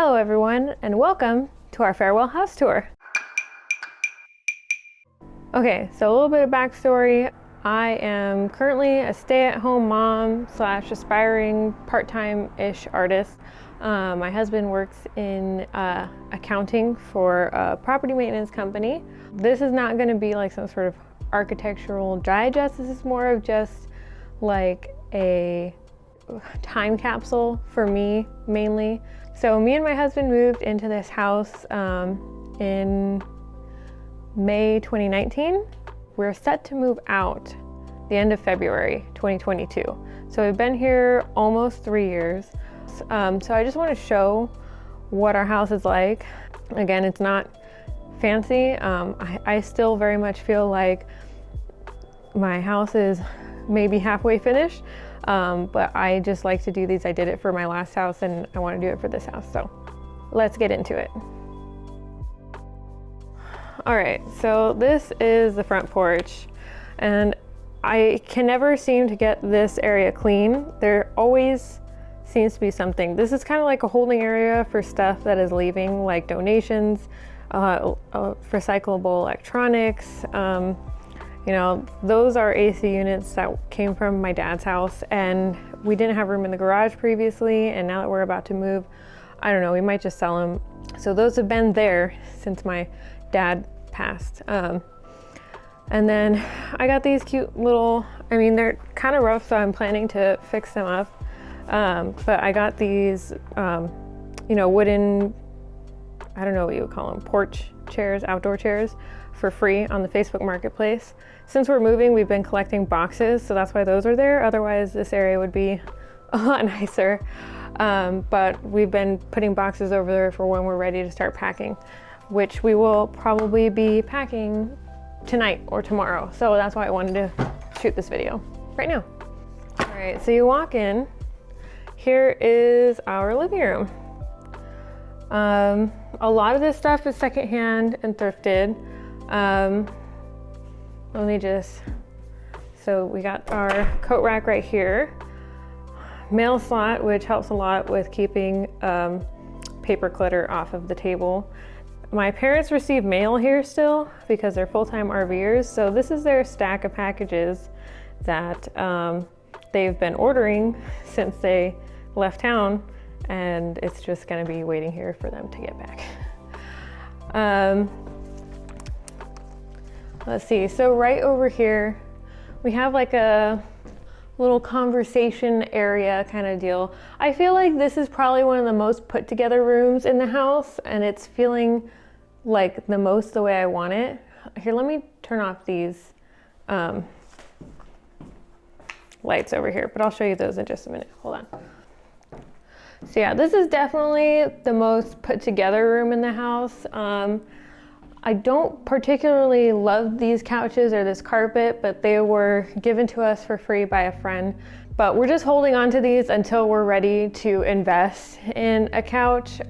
Hello everyone, and welcome to our farewell house tour. Okay, so a little bit of backstory. I am currently a stay-at-home mom slash aspiring part-time-ish artist. My husband works in accounting for a property maintenance company. This is not going to be like some sort of architectural digest. This is more of just like a time capsule for me mainly. So me and my husband moved into this house in May 2019. We're set to move out the end of February 2022. So we've been here almost 3 years. So I just want to show what our house is like. Again, it's not fancy. I still very much feel like my house is maybe halfway finished. But I just like to do these. I did it for my last house and I want to do it for this house. So let's get into it. All right, so this is the front porch and I can never seem to get this area clean. There always seems to be something. This is kind of like a holding area for stuff that is leaving, like donations, recyclable electronics, you know, those are AC units that came from my dad's house and we didn't have room in the garage previously, and now that we're about to move, I don't know, we might just sell them. So those have been there since my dad passed. And then I got these cute little, I mean, they're kind of rough, so I'm planning to fix them up. But I got these, you know, wooden, I don't know what you would call them, porch chairs, outdoor chairs, for free on the Facebook Marketplace. Since we're moving, we've been collecting boxes, so that's why those are there. Otherwise, this area would be a lot nicer. But we've been putting boxes over there for when we're ready to start packing, which we will probably be packing tonight or tomorrow. So that's why I wanted to shoot this video right now. All right, so you walk in. Here is our living room. A lot of this stuff is secondhand and thrifted. Let me just, so we got our coat rack right here, mail slot, which helps a lot with keeping paper clutter off of the table. My parents receive mail here still because they're full-time RVers, so this is their stack of packages that they've been ordering since they left town, and it's just gonna be waiting here for them to get back. Let's see, so right over here, we have like a little conversation area kind of deal. I feel like this is probably one of the most put together rooms in the house, and it's feeling like the most the way I want it. Here, let me turn off these lights over here, but I'll show you those in just a minute. Hold on. So yeah, this is definitely the most put together room in the house. I don't particularly love these couches or this carpet, but they were given to us for free by a friend. But we're just holding on to these until we're ready to invest in a couch.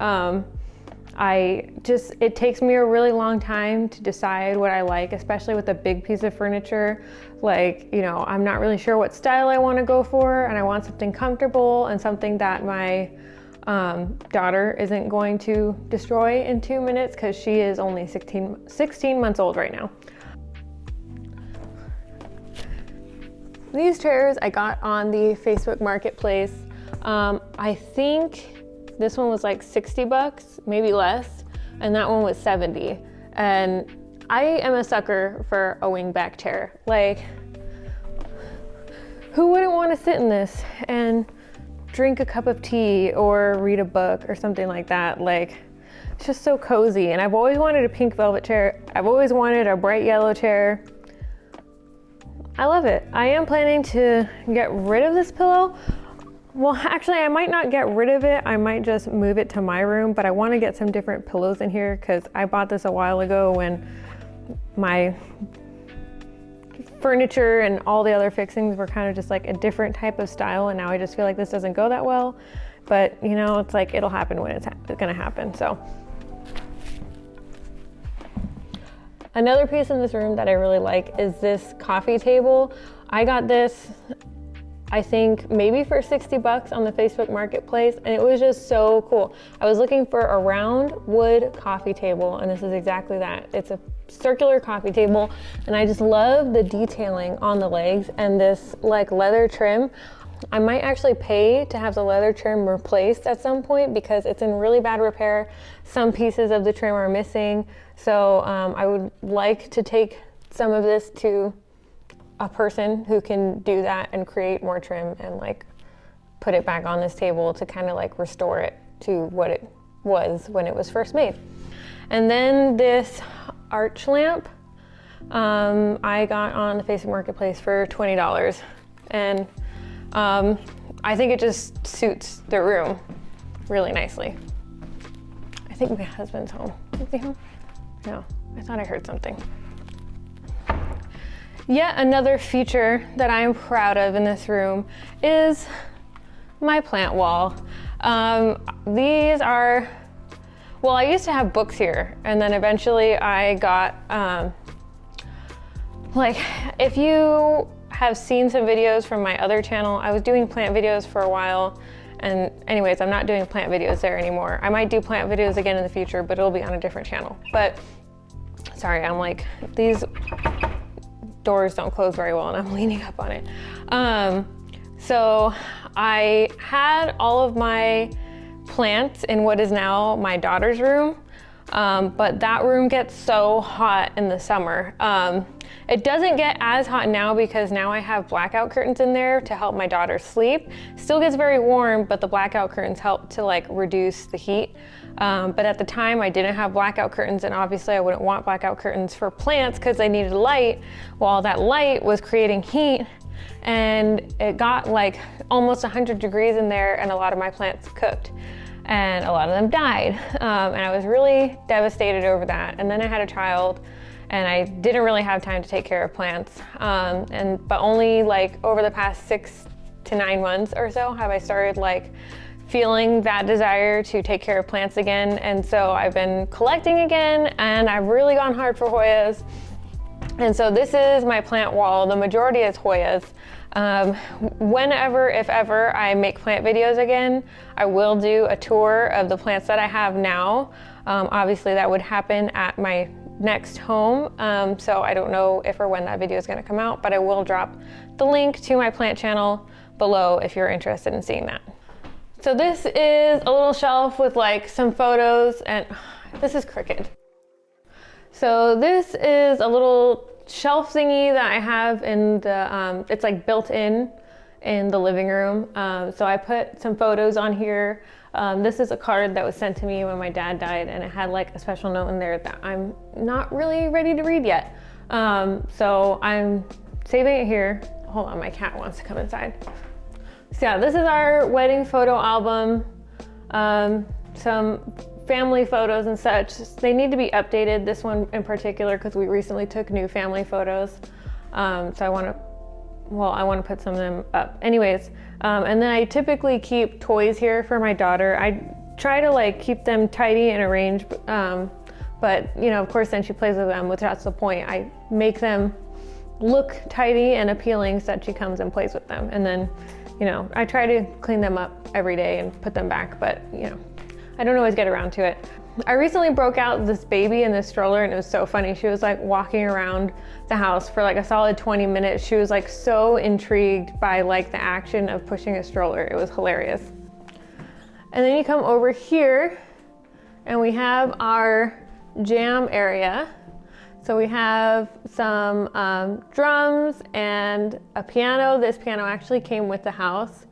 It takes me a really long time to decide what I like, especially with a big piece of furniture. Like, you know, I'm not really sure what style I want to go for, and I want something comfortable and something that my daughter isn't going to destroy in 2 minutes because she is only 16 months old right now. These chairs I got on the Facebook Marketplace. I think this one was like 60 bucks, maybe less, and that one was 70. And I am a sucker for a wingback chair. Like, who wouldn't want to sit in this and drink a cup of tea or read a book or something like that? Like, it's just so cozy. And I've always wanted a pink velvet chair. I've always wanted a bright yellow chair. I love it. I am planning to get rid of this pillow. Well, actually, I might not get rid of it. I might just move it to my room, but I want to get some different pillows in here because I bought this a while ago when my furniture and all the other fixings were kind of just like a different type of style, and now I just feel like this doesn't go that well. But you know, it's like it'll happen when it's gonna happen. So another piece in this room that I really like is this coffee table. I got this I think maybe for 60 bucks on the Facebook Marketplace, and it was just so cool. I was looking for a round wood coffee table, and this is exactly that. It's a circular coffee table, and I just love the detailing on the legs and this like leather trim. I might actually pay to have the leather trim replaced at some point because it's in really bad repair. Some pieces of the trim are missing. So I would like to take some of this to a person who can do that and create more trim and like put it back on this table to kind of like restore it to what it was when it was first made. And then this arch lamp, I got on the Facebook Marketplace for $20. And I think it just suits the room really nicely. I think my husband's home. Is he home? No, I thought I heard something. Yet another feature that I'm proud of in this room is my plant wall. These are, well, I used to have books here, and then eventually I got, like, if you have seen some videos from my other channel, I was doing plant videos for a while, and anyways, I'm not doing plant videos there anymore. I might do plant videos again in the future, but it'll be on a different channel. But, sorry, I'm like, these doors don't close very well and I'm leaning up on it. So I had all of my plants in what is now my daughter's room, but that room gets so hot in the summer. It doesn't get as hot now because now I have blackout curtains in there to help my daughter sleep. Still gets very warm, but the blackout curtains help to like reduce the heat. But at the time I didn't have blackout curtains, and obviously I wouldn't want blackout curtains for plants because they needed light. Well, that light was creating heat, and it got like almost 100 degrees in there, and a lot of my plants cooked and a lot of them died. And I was really devastated over that. And then I had a child, and I didn't really have time to take care of plants. But only like over the past 6 to 9 months or so have I started like feeling that desire to take care of plants again. And so I've been collecting again, and I've really gone hard for Hoyas. And so this is my plant wall. The majority is Hoyas. Whenever, if ever, I make plant videos again, I will do a tour of the plants that I have now. Obviously that would happen at my next home. So I don't know if or when that video is gonna come out, but I will drop the link to my plant channel below if you're interested in seeing that. So this is a little shelf with like some photos, and this is crooked. So this is a little shelf thingy that I have in the, it's like built in the living room. So I put some photos on here. This is a card that was sent to me when my dad died, and it had like a special note in there that I'm not really ready to read yet. So I'm saving it here. Hold on, my cat wants to come inside. So yeah, this is our wedding photo album. Some family photos and such. They need to be updated, this one in particular, because we recently took new family photos. So I want to put some of them up. Anyways, and then I typically keep toys here for my daughter. I try to like keep them tidy and arranged, but you know, of course, then she plays with them, which that's the point. I make them look tidy and appealing so that she comes and plays with them. And then, you know, I try to clean them up every day and put them back, but you know, I don't always get around to it. I recently broke out this baby in this stroller, and it was so funny. She was like walking around the house for like a solid 20 minutes. She was like so intrigued by like the action of pushing a stroller. It was hilarious. And then you come over here and we have our jam area. So we have some drums and a piano. This piano actually came with the house.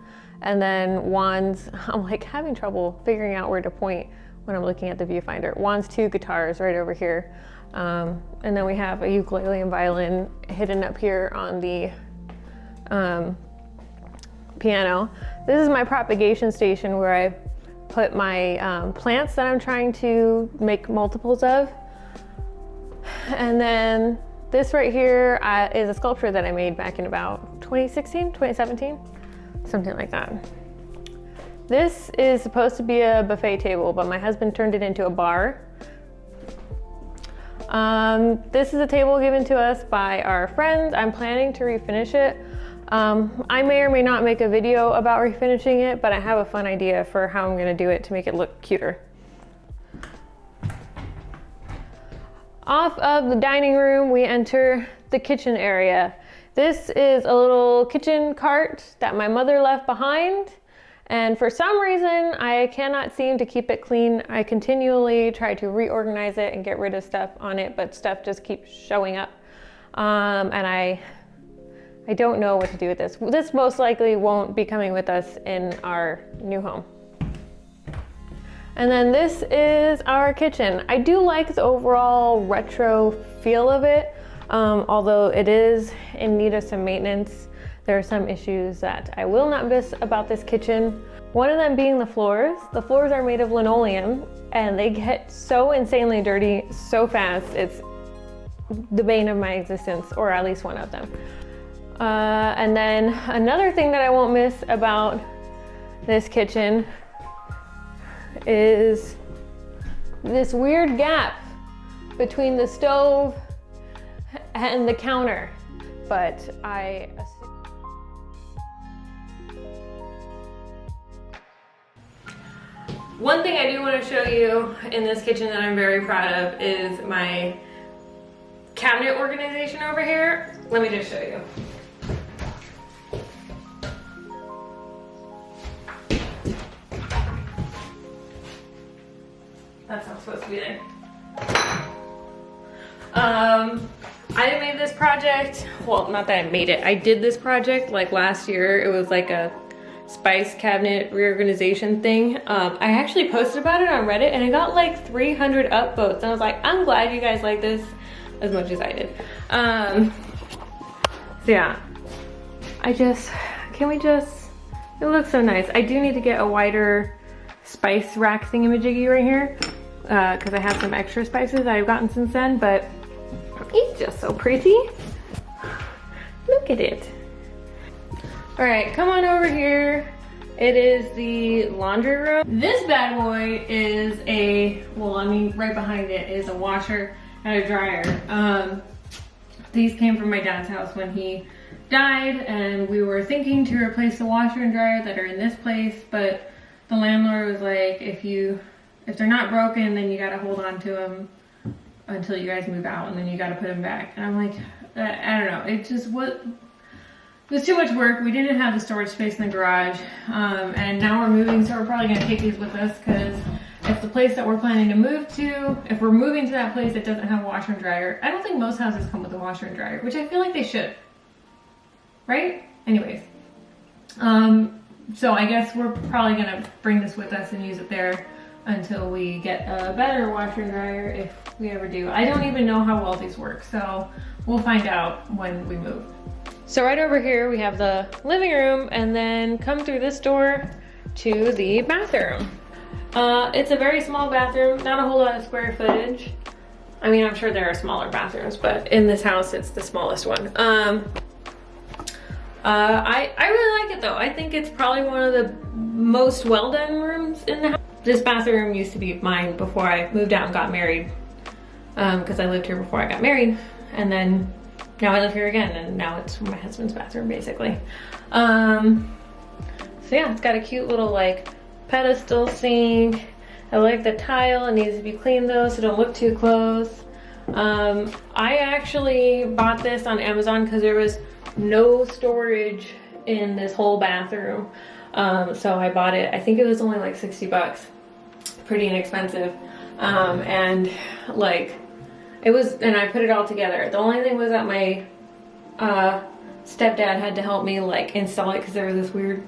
And then Juan's, I'm like having trouble figuring out where to point when I'm looking at the viewfinder. Juan's 2 guitars right over here. And then we have a ukulele and violin hidden up here on the piano. This is my propagation station where I put my plants that I'm trying to make multiples of. And then this right here is a sculpture that I made back in about 2016, 2017, something like that. This is supposed to be a buffet table, but my husband turned it into a bar. This is a table given to us by our friends. I'm planning to refinish it. I may or may not make a video about refinishing it, but I have a fun idea for how I'm gonna do it to make it look cuter. Off of the dining room, we enter the kitchen area. This is a little kitchen cart that my mother left behind, and for some reason, I cannot seem to keep it clean. I continually try to reorganize it and get rid of stuff on it, but stuff just keeps showing up. And I don't know what to do with this. This most likely won't be coming with us in our new home. And then this is our kitchen. I do like the overall retro feel of it, although it is in need of some maintenance. There are some issues that I will not miss about this kitchen. One of them being the floors. The floors are made of linoleum and they get so insanely dirty so fast. It's the bane of my existence, or at least one of them. And then another thing that I won't miss about this kitchen is this weird gap between the stove and the counter. But one thing I do want to show you in this kitchen that I'm very proud of is my cabinet organization over here. Let me just show you. That's not supposed to be there. I made this project, well, not that I made it, I did this project like last year. It was like a spice cabinet reorganization thing. I actually posted about it on Reddit and it got like 300 upvotes. And I was like, I'm glad you guys like this as much as I did. So yeah, it looks so nice. I do need to get a wider spice rack thingamajiggy right here because I have some extra spices that I've gotten since then, but it's just so pretty. Look at it. All right, come on over here. It is the laundry room. This bad boy is right behind it is a washer and a dryer. These came from my dad's house when he died, and we were thinking to replace the washer and dryer that are in this place, but the landlord was like, if they're not broken, then you gotta hold on to them until you guys move out, and then you gotta put them back. And I'm like, I don't know, it was too much work. We didn't have the storage space in the garage, and now we're moving, so we're probably gonna take these with us because it's the place that we're planning to move to. If we're moving to that place that doesn't have a washer and dryer, I don't think most houses come with a washer and dryer, which I feel like they should, right? Anyways, so I guess we're probably gonna bring this with us and use it there until we get a better washer and dryer, if we ever do. I don't even know how well these work, so we'll find out when we move. So right over here we have the living room, and then come through this door to the bathroom. It's a very small bathroom, not a whole lot of square footage. I mean, I'm sure there are smaller bathrooms, but in this house it's the smallest one. I really like it though. I think it's probably one of the most well done rooms in the house. This bathroom used to be mine before I moved out and got married, because I lived here before I got married, and then now I live here again, and now it's my husband's bathroom basically. So yeah, it's got a cute little like pedestal sink. I like the tile. It needs to be cleaned though, so don't look too close. I actually bought this on Amazon because there was no storage in this whole bathroom. So I bought it. I think it was only like 60 bucks. Pretty inexpensive. And like it was, and I put it all together. The only thing was that my stepdad had to help me like install it because there was this weird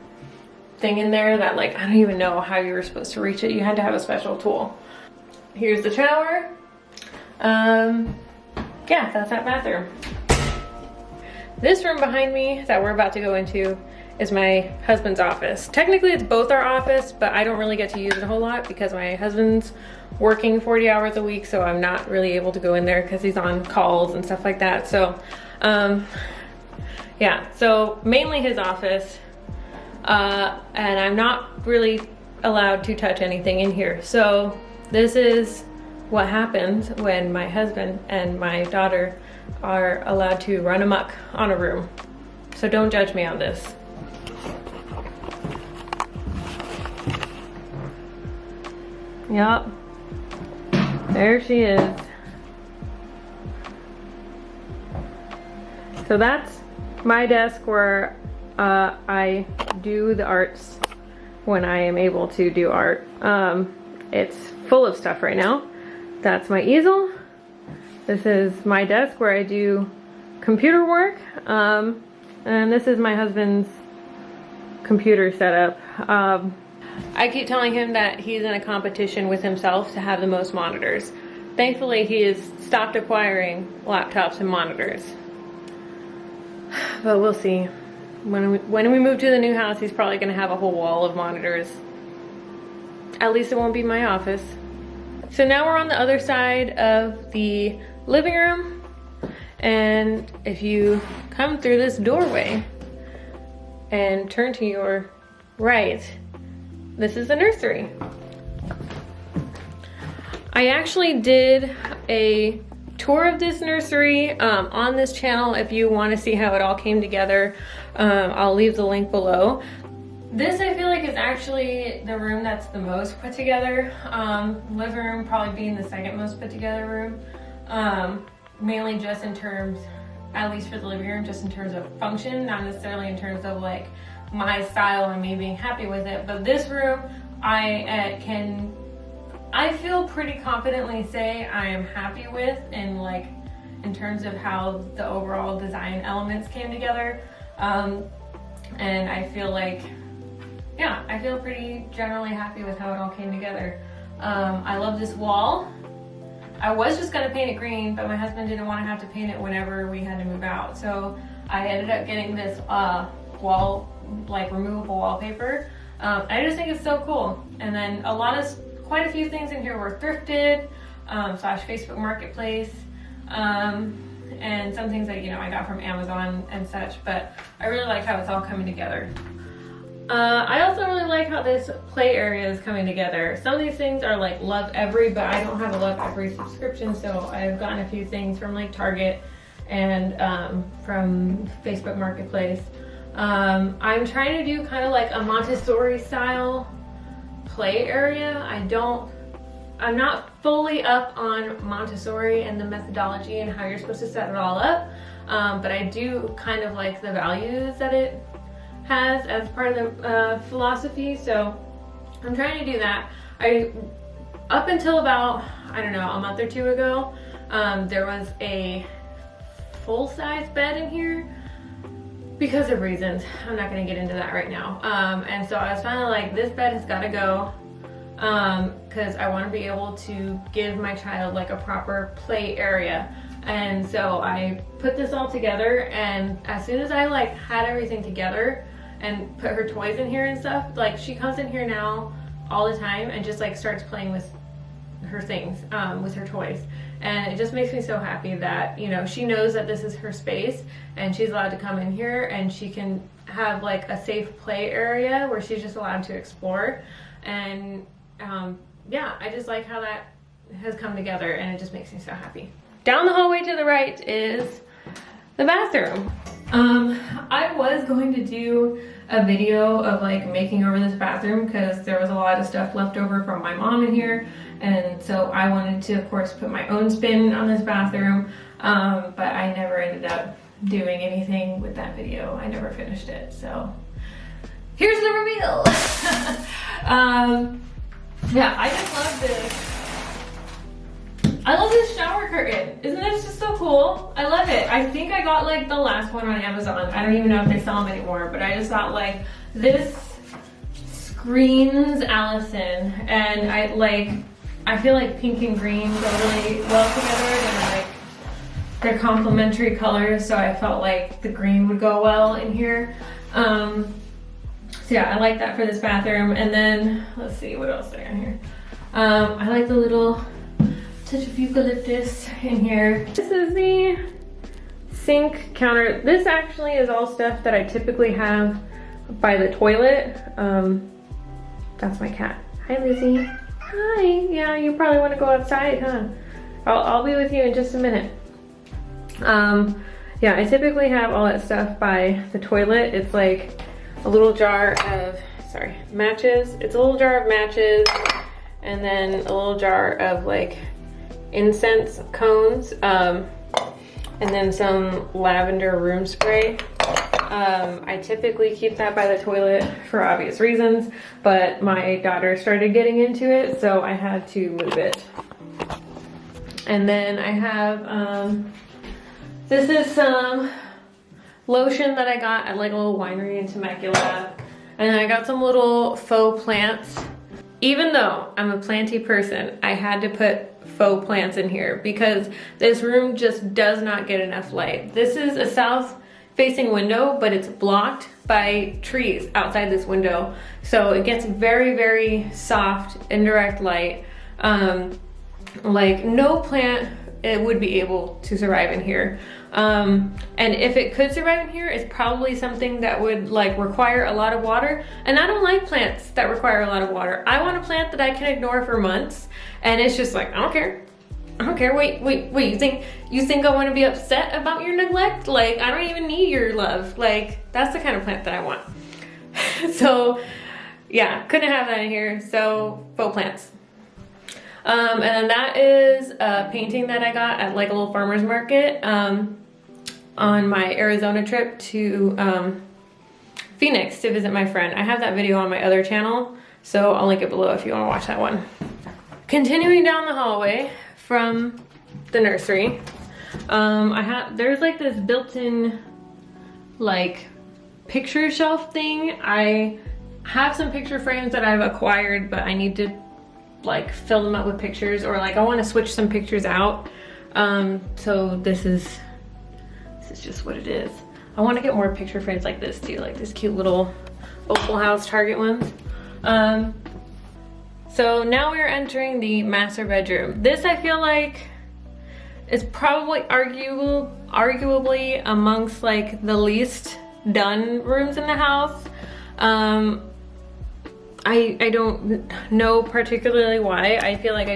thing in there that like I don't even know how you were supposed to reach it. You had to have a special tool. Here's the shower. Yeah, that's that bathroom. This room behind me that we're about to go into is my husband's office. Technically it's both our office, but I don't really get to use it a whole lot because my husband's working 40 hours a week, so I'm not really able to go in there because he's on calls and stuff like that. So yeah, so mainly his office, and I'm not really allowed to touch anything in here. So this is what happens when my husband and my daughter are allowed to run amok on a room. So don't judge me on this. Yep. There she is. So that's my desk where I do the arts when I am able to do art. It's full of stuff right now. That's my easel. This is my desk where I do computer work. And this is my husband's computer setup. I keep telling him that he's in a competition with himself to have the most monitors. Thankfully, he has stopped acquiring laptops and monitors. But we'll see. When we move to the new house, he's probably gonna have a whole wall of monitors. At least it won't be my office. So now we're on the other side of the living room. And if you come through this doorway and turn to your right, this is the nursery. I actually did a tour of this nursery on this channel. If you want to see how it all came together, I'll leave the link below. This I feel like is actually the room that's the most put together. Living room probably being the second most put together room. Mainly just in terms, at least for the living room, just in terms of function, not necessarily in terms of like my style and me being happy with it. But this room, I feel pretty confidently say I am happy with, and like in terms of how the overall design elements came together. And I feel like, yeah, I feel pretty generally happy with how it all came together. I love this wall. I was just gonna paint it green, but my husband didn't want to have to paint it whenever we had to move out. So I ended up getting this wall, like removable wallpaper. I just think it's so cool. And then quite a few things in here were thrifted, slash Facebook Marketplace, and some things that, you know, I got from Amazon and such, but I really like how it's all coming together. I also really like how this play area is coming together. Some of these things are like Love Every, but I don't have a Love Every subscription, so I've gotten a few things from like Target and from Facebook Marketplace. I'm trying to do kind of like a Montessori style play area. I'm not fully up on Montessori and the methodology and how you're supposed to set it all up, but I do kind of like the values that it has as part of the philosophy, so I'm trying to do that. Up until about, I don't know, a month or two ago, there was a full-size bed in here because of reasons. I'm not going to get into that right now. And so I was finally like, this bed has got to go, because I want to be able to give my child like a proper play area. And so I put this all together, and as soon as I like had everything together and put her toys in here and stuff, like she comes in here now all the time and just like starts playing with her things, with her toys. And it just makes me so happy that, you know, she knows that this is her space and she's allowed to come in here and she can have like a safe play area where she's just allowed to explore. And yeah, I just like how that has come together, and it just makes me so happy. Down the hallway to the right is the bathroom. I was going to do a video of like making over this bathroom because there was a lot of stuff left over from my mom in here, and so I wanted to of course put my own spin on this bathroom, but I never ended up doing anything with that video. I never finished it, so here's the reveal. Yeah, I just love this. I love this shower curtain. Isn't it just so cool? I love it. I think I got like the last one on Amazon. I don't even know if they sell them anymore, but I just thought like this screams Allison, and I feel like pink and green go really well together, and like they're complementary colors, so I felt like the green would go well in here. So yeah, I like that for this bathroom. And then let's see what else I got here. I like the little touch of eucalyptus in here. This is the sink counter. This actually is all stuff that I typically have by the toilet. That's my cat. Hi, Lizzie. Hi. Yeah, you probably want to go outside, huh? I'll be with you in just a minute. yeah, I typically have all that stuff by the toilet. It's like a little jar of, matches. It's a little jar of matches and then a little jar of like incense cones, and then some lavender room spray. I typically keep that by the toilet for obvious reasons, but my daughter started getting into it, so I had to move it. And then I have, this is some lotion that I got at like a little winery in Temecula. And then I got some little faux plants. Even though I'm a planty person, I had to put faux plants in here because this room just does not get enough light. This is a south facing window, but it's blocked by trees outside this window. So it gets very, very soft, indirect light. Like no plant, it would be able to survive in here. And if it could survive in here, it's probably something that would like require a lot of water. And I don't like plants that require a lot of water. I want a plant that I can ignore for months. And it's just like, I don't care. I don't care. Wait, you think I want to be upset about your neglect? Like, I don't even need your love. Like, that's the kind of plant that I want. So yeah, couldn't have that in here. So faux plants. And then that is a painting that I got at like a little farmer's market on my Arizona trip to Phoenix to visit my friend. I have that video on my other channel, so I'll link it below if you want to watch that one. Continuing down the hallway from the nursery, there's like this built-in like picture shelf thing. I have some picture frames that I've acquired, but I need to like fill them up with pictures, or like I want to switch some pictures out. So this is just what it is. I want to get more picture frames like this too, like this cute little Opal House Target ones. So now we're entering the master bedroom. This I feel like is probably arguably amongst like the least done rooms in the house. I don't know particularly why. I feel like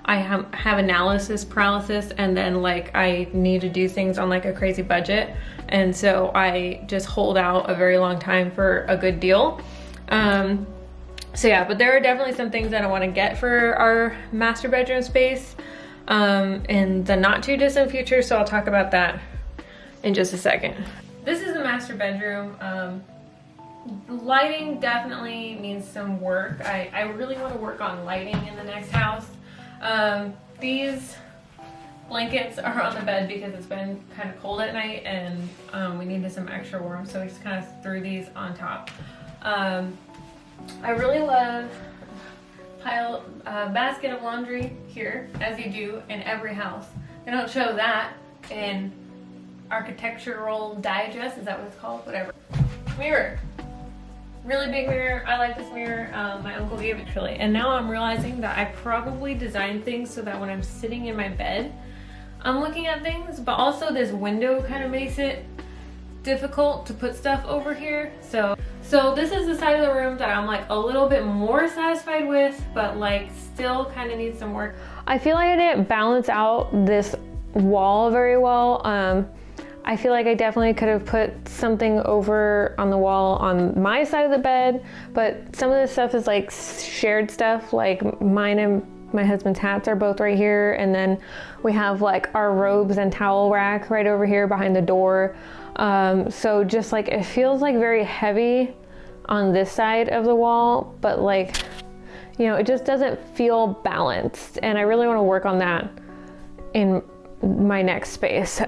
I have analysis paralysis, and then like I need to do things on like a crazy budget, and so I just hold out a very long time for a good deal. So yeah, but there are definitely some things that I want to get for our master bedroom space in the not too distant future, so I'll talk about that in just a second. This is the master bedroom. Lighting definitely needs some work. I really want to work on lighting in the next house. These blankets are on the bed because it's been kind of cold at night, and we needed some extra warmth, so we just kind of threw these on top. I really love basket of laundry here, as you do in every house. They don't show that in Architectural Digest, is that what it's called? Whatever. Mirror. Really big mirror. I like this mirror. My uncle gave it to me. And now I'm realizing that I probably designed things so that when I'm sitting in my bed, I'm looking at things, but also this window kind of makes it difficult to put stuff over here. So this is the side of the room that I'm like a little bit more satisfied with, but like still kind of needs some work. I feel like I didn't balance out this wall very well. I feel like I definitely could have put something over on the wall on my side of the bed, but some of this stuff is like shared stuff, like mine and my husband's hats are both right here, and then we have like our robes and towel rack right over here behind the door. So just like it feels like very heavy on this side of the wall, but like, you know, it just doesn't feel balanced, and I really want to work on that in my next space.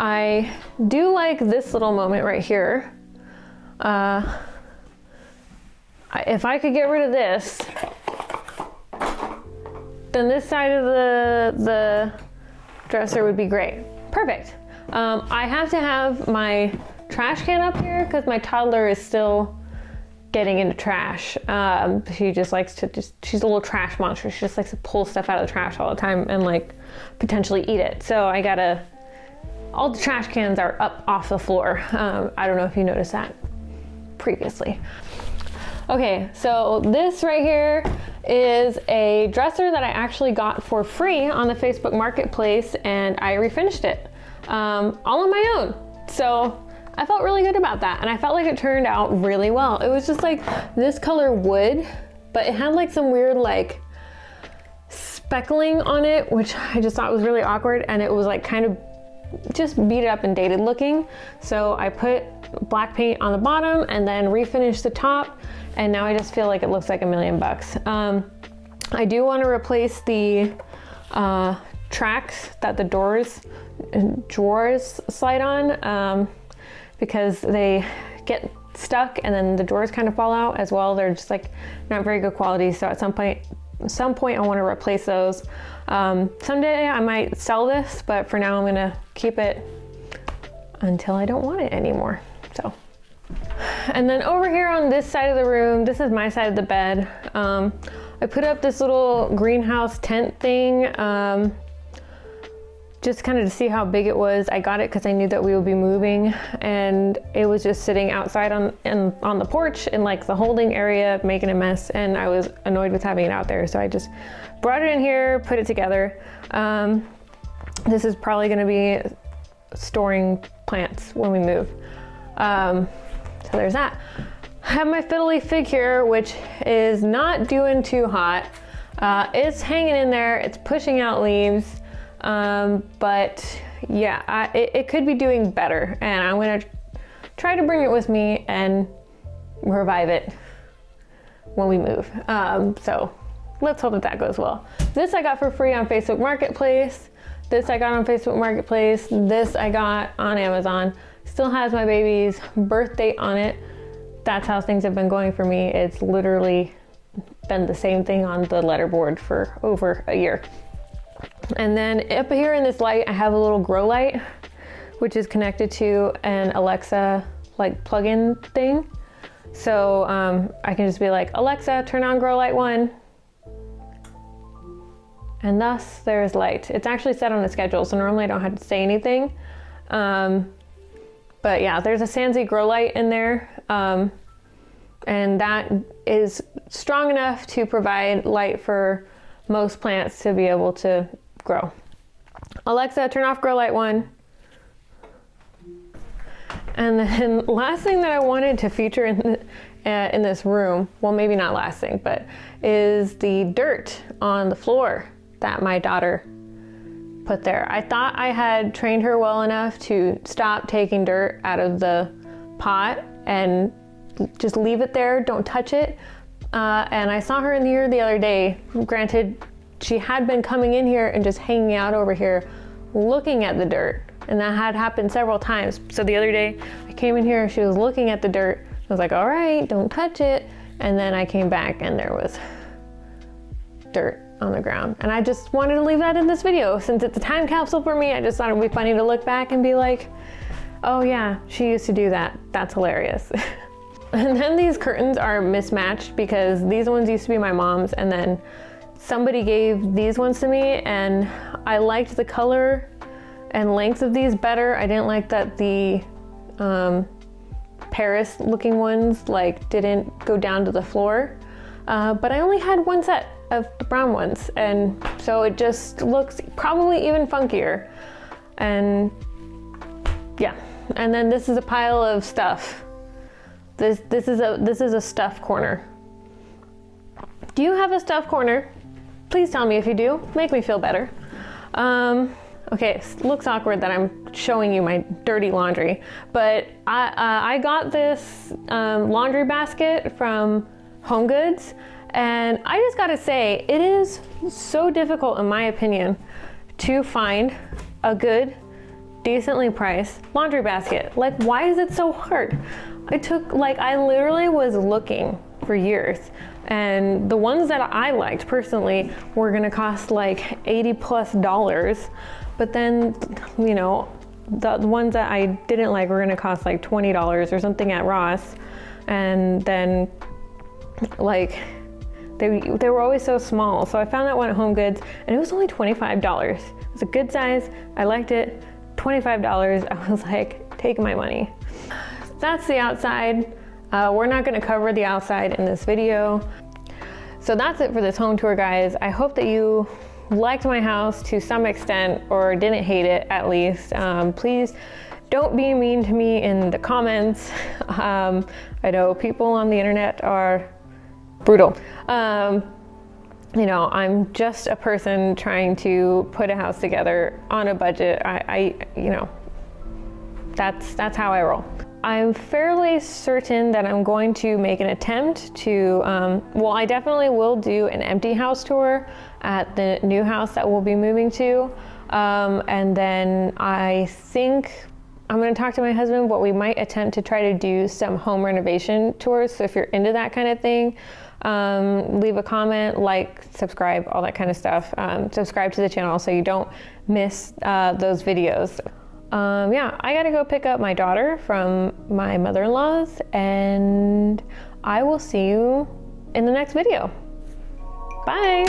I do like this little moment right here. If I could get rid of this, then this side of the dresser would be great. Perfect. I have to have my trash can up here because my toddler is still getting into trash. She just likes to she's a little trash monster. She just likes to pull stuff out of the trash all the time and like potentially eat it. So I gotta, all the trash cans are up off the floor. I don't know if you noticed that previously. Okay, so this right here is a dresser that I actually got for free on the Facebook Marketplace, and I refinished it all on my own. So I felt really good about that, and I felt like it turned out really well. It was just like this color wood, but it had like some weird like speckling on it, which I just thought was really awkward, and it was like kind of just beat up and dated looking. So I put black paint on the bottom and then refinished the top, and now I just feel like it looks like $1,000,000. I do want to replace the tracks that the drawers slide on, because they get stuck and then the drawers kind of fall out as well. They're just like not very good quality. So at some point I want to replace those. Someday I might sell this, but for now I'm gonna keep it until I don't want it anymore. So, and then over here on this side of the room, this is my side of the bed. I put up this little greenhouse tent thing, just kind of to see how big it was. I got it because I knew that we would be moving, and it was just sitting outside on the porch in like the holding area, making a mess, and I was annoyed with having it out there. So I just brought it in here, put it together. This is probably going to be storing plants when we move. So there's that. I have my fiddly fig here, which is not doing too hot. It's hanging in there, it's pushing out leaves. But yeah, it could be doing better, and I'm gonna try to bring it with me and revive it when we move. So let's hope that goes well. This I got for free on Facebook Marketplace. This I got on Facebook Marketplace. This I got on Amazon. Still has my baby's birth date on it. That's how things have been going for me. It's literally been the same thing on the letterboard for over a year. And then up here in this light, I have a little grow light, which is connected to an Alexa like plug-in thing. So I can just be like, Alexa, turn on grow light 1. And thus there's light. It's actually set on a schedule, so normally I don't have to say anything. But yeah, there's a Sansi grow light in there. And that is strong enough to provide light for most plants to be able to grow. Alexa, turn off grow light 1. And then last thing that I wanted to feature in this room, well, maybe not last thing, but is the dirt on the floor that my daughter put there. I thought I had trained her well enough to stop taking dirt out of the pot and just leave it there, don't touch it. And I saw her in here the other day. Granted, she had been coming in here and just hanging out over here looking at the dirt, and that had happened several times. So the other day I came in here, she was looking at the dirt. I was like, all right, don't touch it. And then I came back and there was dirt on the ground. And I just wanted to leave that in this video. Since it's a time capsule for me, I just thought it would be funny to look back and be like, oh yeah, she used to do that. That's hilarious. And then these curtains are mismatched because these ones used to be my mom's, and then somebody gave these ones to me, and I liked the color and length of these better. I didn't like that the Paris looking ones like didn't go down to the floor, but I only had one set of the brown ones, and so it just looks probably even funkier. And yeah, and then this is a pile of stuff. This is a stuff corner. Do you have a stuff corner? Please tell me if you do. Make me feel better. Okay, it looks awkward that I'm showing you my dirty laundry, but I got this laundry basket from Home Goods, and I just gotta say, it is so difficult, in my opinion, to find a good, decently priced laundry basket. Like, why is it so hard? I literally was looking for years, and the ones that I liked personally were gonna cost like $80+, but then, you know, the ones that I didn't like were gonna cost like $20 or something at Ross, and then like they were always so small. So I found that one at Home Goods, and it was only $25. It was a good size, I liked it. $25, I was like, take my money. That's the outside. We're not gonna cover the outside in this video. So that's it for this home tour, guys. I hope that you liked my house to some extent, or didn't hate it at least. Please don't be mean to me in the comments. I know people on the internet are brutal. You know, I'm just a person trying to put a house together on a budget. You know, that's how I roll. I'm fairly certain that I'm going to make an attempt to, well, I definitely will do an empty house tour at the new house that we'll be moving to. And then I think I'm going to talk to my husband, but we might attempt to try to do some home renovation tours. So if you're into that kind of thing, leave a comment, like, subscribe, all that kind of stuff. Subscribe to the channel so you don't miss those videos. Yeah, I gotta go pick up my daughter from my mother-in-law's, and I will see you in the next video. Bye.